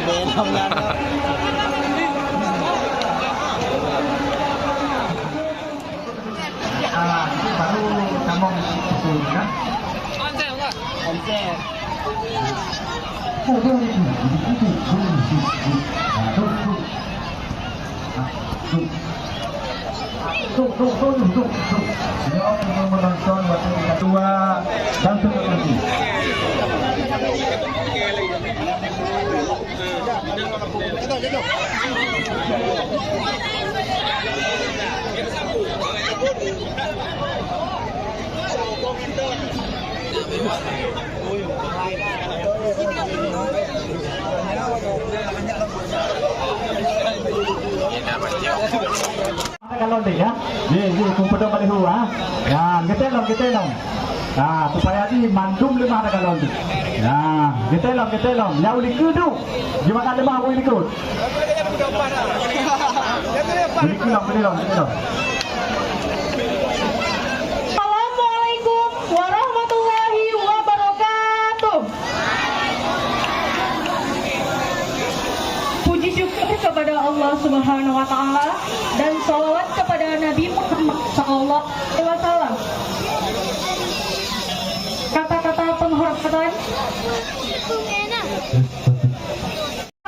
baru kamu kan? Yang menonton waktu kedua dan seterusnya. Kalau deh ya, kumpul pada huwa, ya kita long, nah supaya di mandum lima ada kalau deh, nah kita long, ya uli kudu, gimana lima uli kudu, uli long. Assalamualaikum warahmatullahi wabarakatuh. Puji syukur kepada Allah Subhanahu wa Ta'ala dan salawat kepada Nabi Muhammad SAW. Kata-kata penghormatan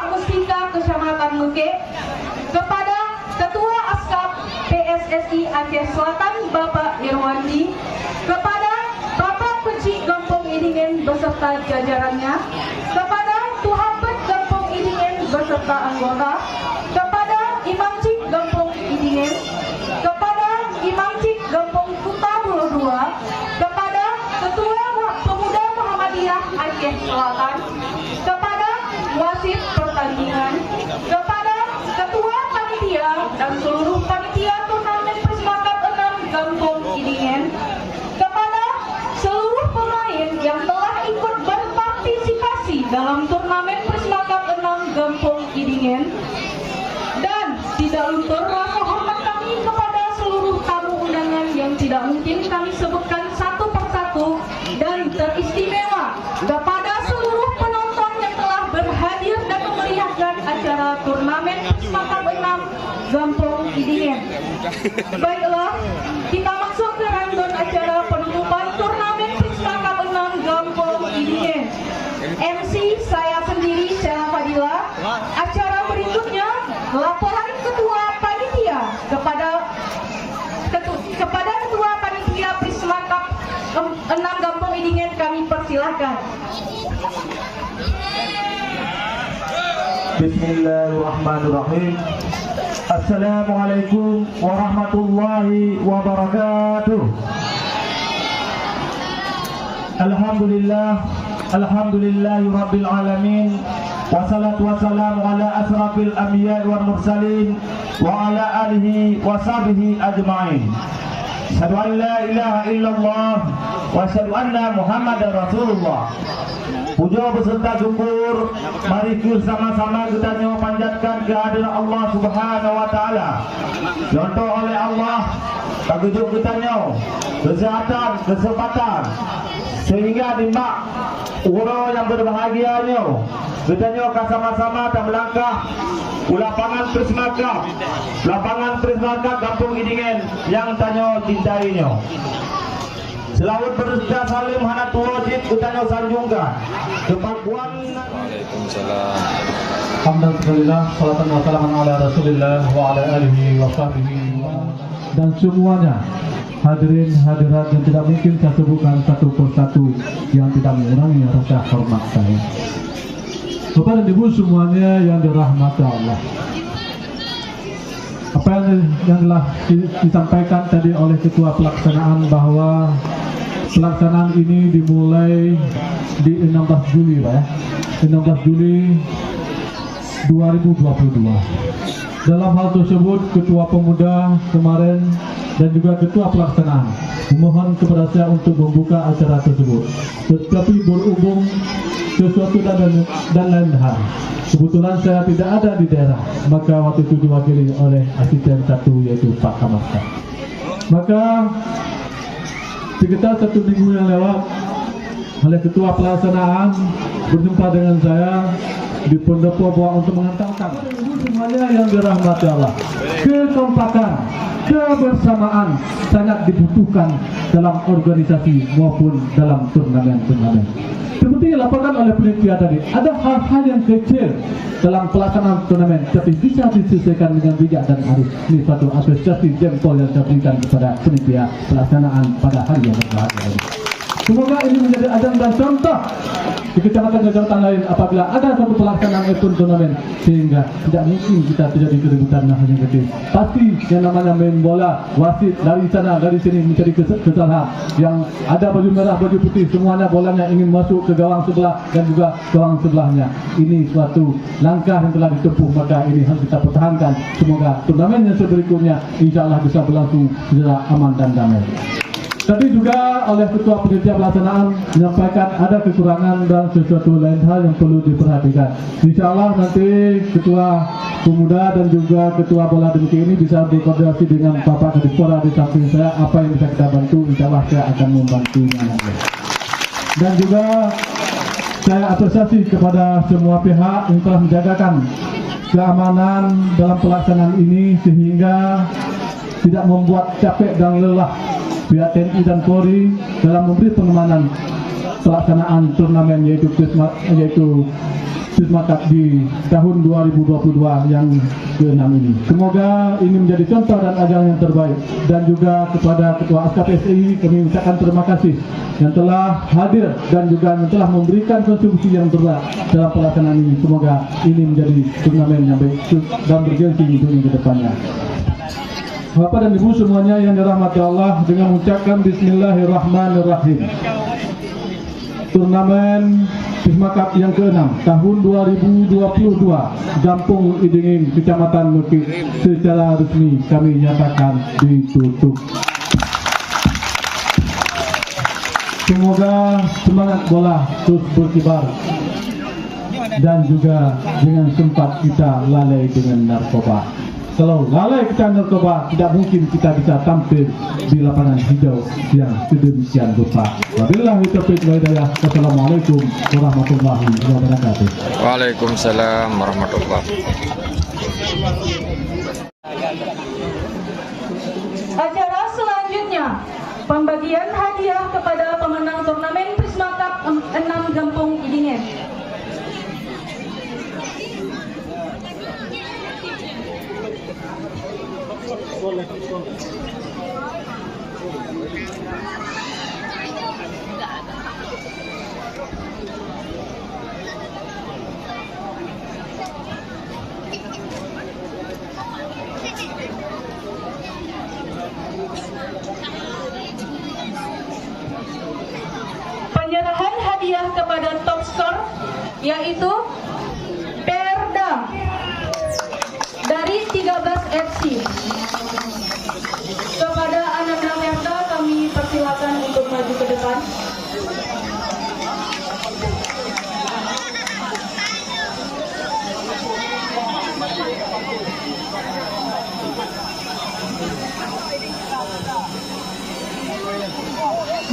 Mustika Kecamatan Muke kepada Ketua Askap PSSI Aceh Selatan Bapak Irwandi, kepada Bapak Kunci Gampong Idingen beserta jajarannya, kepada Tuhampet Gampong Idingen beserta anggota, kepada Imam Cik Gampong Idingen, kepada Imam Cik Gampong Kuta 22, kepada Ketua Pemuda Muhammadiyah Aceh Selatan, kepada wasit pertandingan, kepada Ketua Panitia dan seluruh panitia turnamen Prisma Cup 6 Gampong Idingen, kepada seluruh pemain yang telah ikut berpartisipasi dalam turnamen Prisma Cup 6 Gampong Idingen, dan tidak luntur rasa hormat kami kepada seluruh tamu undangan yang tidak mungkin kami sebutkan satu persatu, dan teristimewa kepada seluruh penonton yang telah berhadir dan memeriahkan acara turnamen Prisma Cup 6 Gampong Idingen. Baiklah, kita masuk ke rundown acara penutupan turnamen Prisma Cup 6 Gampong Idingen. MC saya sendiri, Syahla Fadila. Acara berikutnya laporan Ketua Panitia kepada Ketua Panitia Prisma Cup 6 Gampong Idingen, kami persilahkan. Bismillahirrahmanirrahim. Assalamualaikum warahmatullahi wabarakatuh. Alhamdulillahi rabbil alamin. Wassalatu wassalamu ala asrafil anbiya wal mursalin wa ala alihi wa sahbihi ajma'in. Asyhadu an la ilaha illallah wa asyhadu anna Muhammadar Rasulullah. Puja beserta syukur, mari sama-sama kita panjatkan kehadiran Allah Subhanahu wa Ta'ala. Contoh oleh Allah, tagujuk kita kesehatan, kesempatan, sehingga dimak uro yang berbahagianya kita sama-sama dan melangkah lapangan Prisma Cup Gampong Idingen yang tanya cintainya. Selamat berita salim hanatu wajib kita sanjungkan kepakuan. Waalaikumsalam. Alhamdulillah, salatan wa salaman ala Rasulillah wa ala alihi wa sahbihi dan semuanya hadirin hadirat yang tidak mungkin saya sebutkan satu persatu yang tidak mengurangi rasa hormat saya. Bapak dan Ibu semuanya yang dirahmati Allah. Apa yang telah disampaikan tadi oleh Ketua Pelaksanaan bahwa pelaksanaan ini dimulai di 16 Juli, Pak ya. 16 Juli 2022. Dalam hal tersebut, Ketua Pemuda kemarin dan juga Ketua Pelaksanaan memohon kepada saya untuk membuka acara tersebut. Tetapi berhubung sesuatu dan lain hal, kebetulan saya tidak ada di daerah, maka waktu itu diwakili oleh asisten satu yaitu Pak Kamaska. Maka sekitar 1 minggu yang lewat oleh Ketua Pelaksanaan berjumpa dengan saya di pendopo bahwa untuk mengantarkan semuanya yang dirahmati Allah, kekompakan, kebersamaan sangat dibutuhkan dalam organisasi maupun dalam turnamen-turnamen. Seperti yang dilaporkan oleh panitia tadi, ada hal-hal yang kecil dalam pelaksanaan turnamen tapi bisa diselesaikan dengan bijak dan arif. Ini suatu apresiasi jempol yang saya berikan kepada panitia pelaksanaan pada hari yang berbahagia ini. Semoga ini menjadi ajang dan contoh di kecamatan-kecamatan lain apabila ada satu pelaksanaan event turnamen, sehingga tidak mungkin kita terjadi keributan hal yang kecil. Pasti yang namanya main bola, wasit dari sana dari sini mencari kesalahan. Yang ada baju merah, baju putih, semuanya bolanya ingin masuk ke gawang sebelah dan juga gawang sebelahnya. Ini suatu langkah yang telah ditempuh, maka ini harus kita pertahankan. Semoga turnamen yang berikutnya insya Allah bisa berlangsung secara aman dan damai. Tadi juga oleh Ketua Panitia Pelaksanaan menyampaikan ada kekurangan dan sesuatu lain hal yang perlu diperhatikan. Insya Allah nanti Ketua Pemuda dan juga Ketua Bola Demikian ini bisa berkoordinasi dengan Bapak Kadipora di samping saya, apa yang bisa kita bantu, insya Allah saya akan membantunya. Dan juga saya apresiasi kepada semua pihak yang telah menjagakan keamanan dalam pelaksanaan ini sehingga tidak membuat capek dan lelah pihak TNI dan Polri dalam memberi pengamanan pelaksanaan turnamen yaitu Prisma Cup di tahun 2022 yang ke-6 ini. Semoga ini menjadi contoh dan ajang yang terbaik. Dan juga kepada Ketua Askap PSSI kami ucapkan terima kasih yang telah hadir dan juga yang telah memberikan kontribusi yang terbaik dalam pelaksanaan ini. Semoga ini menjadi turnamen yang baik dan bergengsi untuk ke depannya. Bapak dan Ibu semuanya yang dirahmati Allah, dengan mengucapkan Bismillahirrahmanirrahim. Turnamen Prisma Cup yang ke-6 tahun 2022 Gampung Idingin, Kecamatan Mekik secara resmi kami nyatakan ditutup. Semoga semangat bola terus berkibar dan juga jangan sempat kita lalai dengan narkoba. Kalau lalai kita narkoba, tidak mungkin kita bisa tampil di lapangan hijau yang sedemikian rupa. Wabillahi taufiq wal hidayah. Wassalamualaikum warahmatullahi wabarakatuh. Waalaikumsalam warahmatullahi. Acara selanjutnya, pembagian hadiah kepada pemenang turnamen Prisma Cup 6 Gampung Idingen. Penyerahan hadiah kepada top skor yaitu Perda dari 13 FC. Kepada Ananda Perda kami persilakan untuk maju ke depan.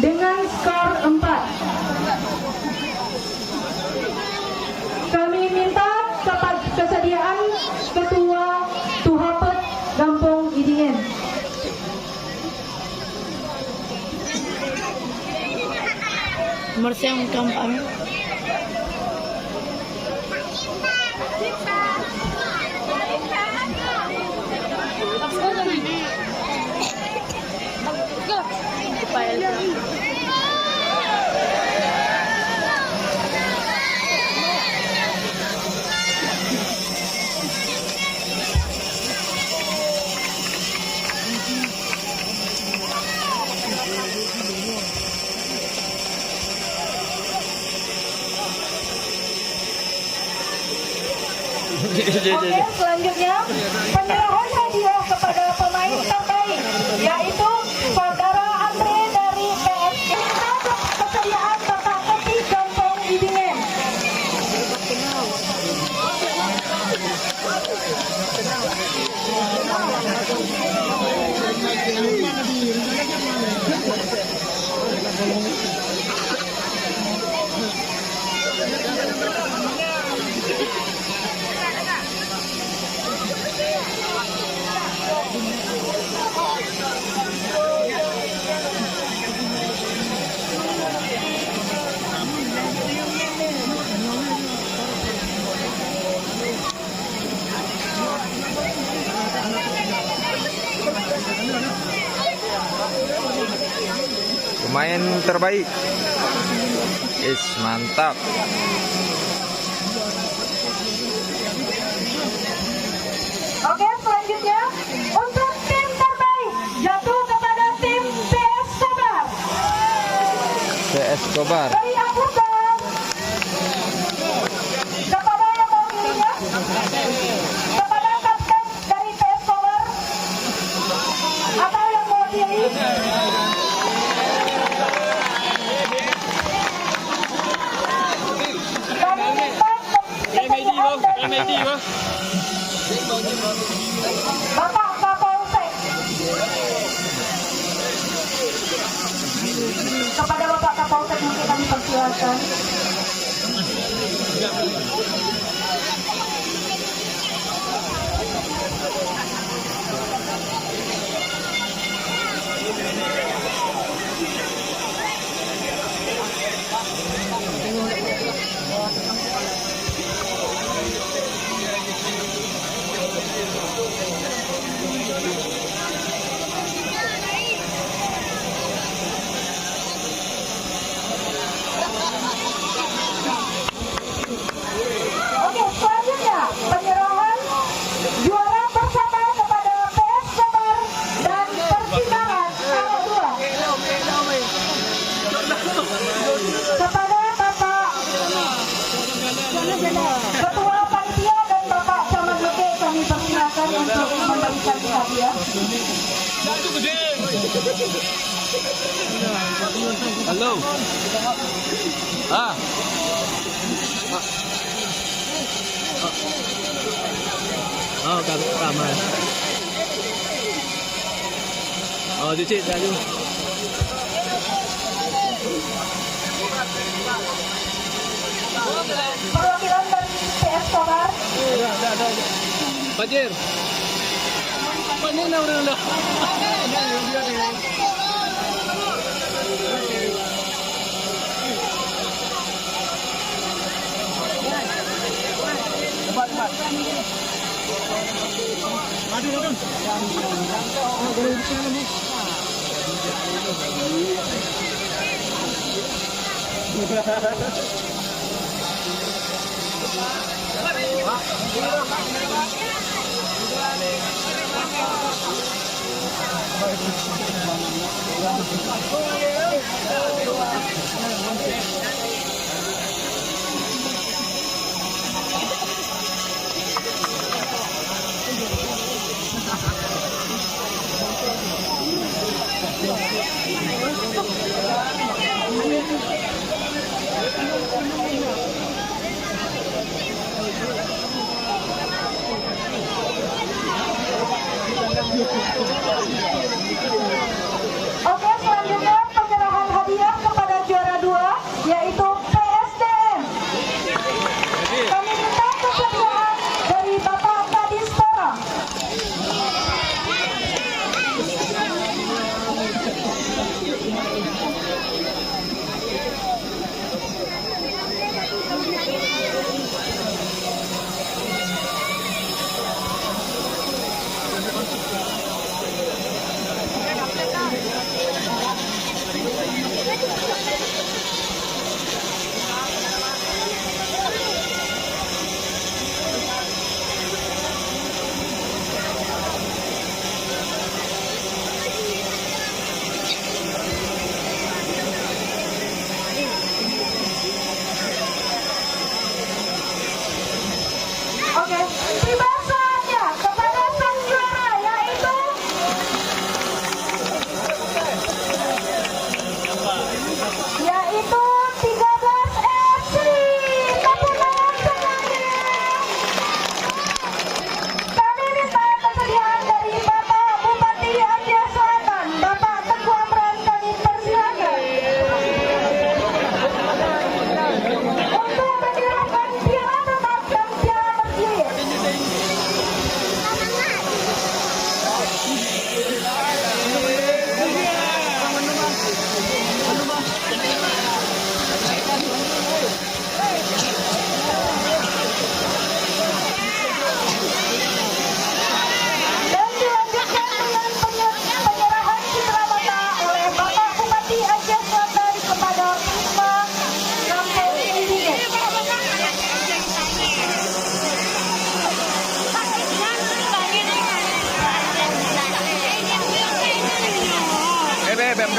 Dengan skor 4. Kami minta kesediaan Ketua Tuhapet Gampung Idingen. Nomor yang keempat. Oke, selanjutnya penyerahan hadiah kepada pemain terbaik yaitu Saudara Andre dari PSSI. Kesediaan Bapak Keti Gampung Idingen. terbaik. Mantap. Oke, selanjutnya untuk tim terbaik jatuh kepada tim PS Kobar. PS Kobar. Dari angkutan kepada yang mau pilihnya, kepada kapten dari PS Kobar atau yang mau pilih. Kami minta kesediaan dari Bapak Kapolsek. Kepada Bapak Kapolsek mungkin kami persilakan. Oke, selanjutnya penyerahan juara bersama kepada PS Kobar dan Persimbangan Kalau 2 kepada Bapak Ketua Panitia dan Bapak Camat Luke kami persilakan untuk memberikan hadiah. Halo. Ah. Oh, kamar. Oh, chị ra luôn. Perwakilan dari PS Kobar. Banjir. Banjir na udah. Oke, selanjutnya penyerahan hadiah kepada juara 2 yaitu PSDM. Kami minta kesediaan dari Bapak Kadis Pora.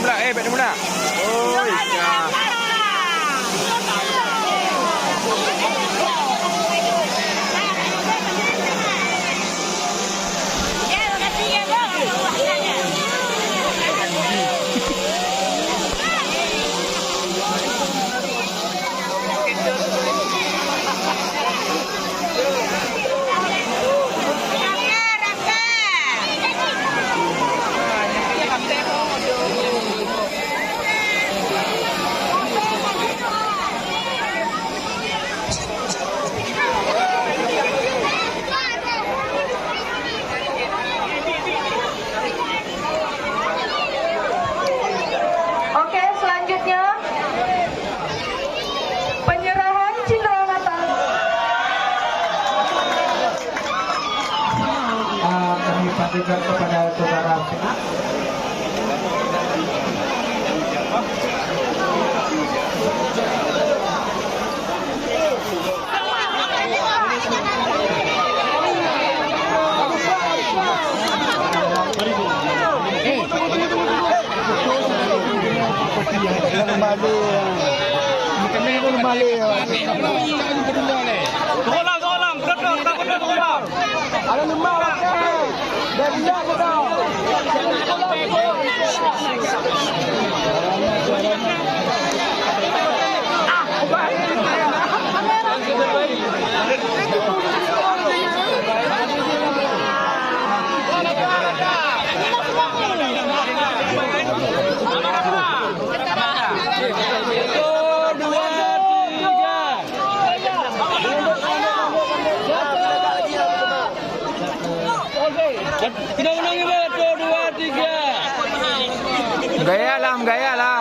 pula. Bat pula. Oh, ya. Oke, selanjutnya penyerahan cindera mata. Kami pastikan kepada saudara Gaya lah.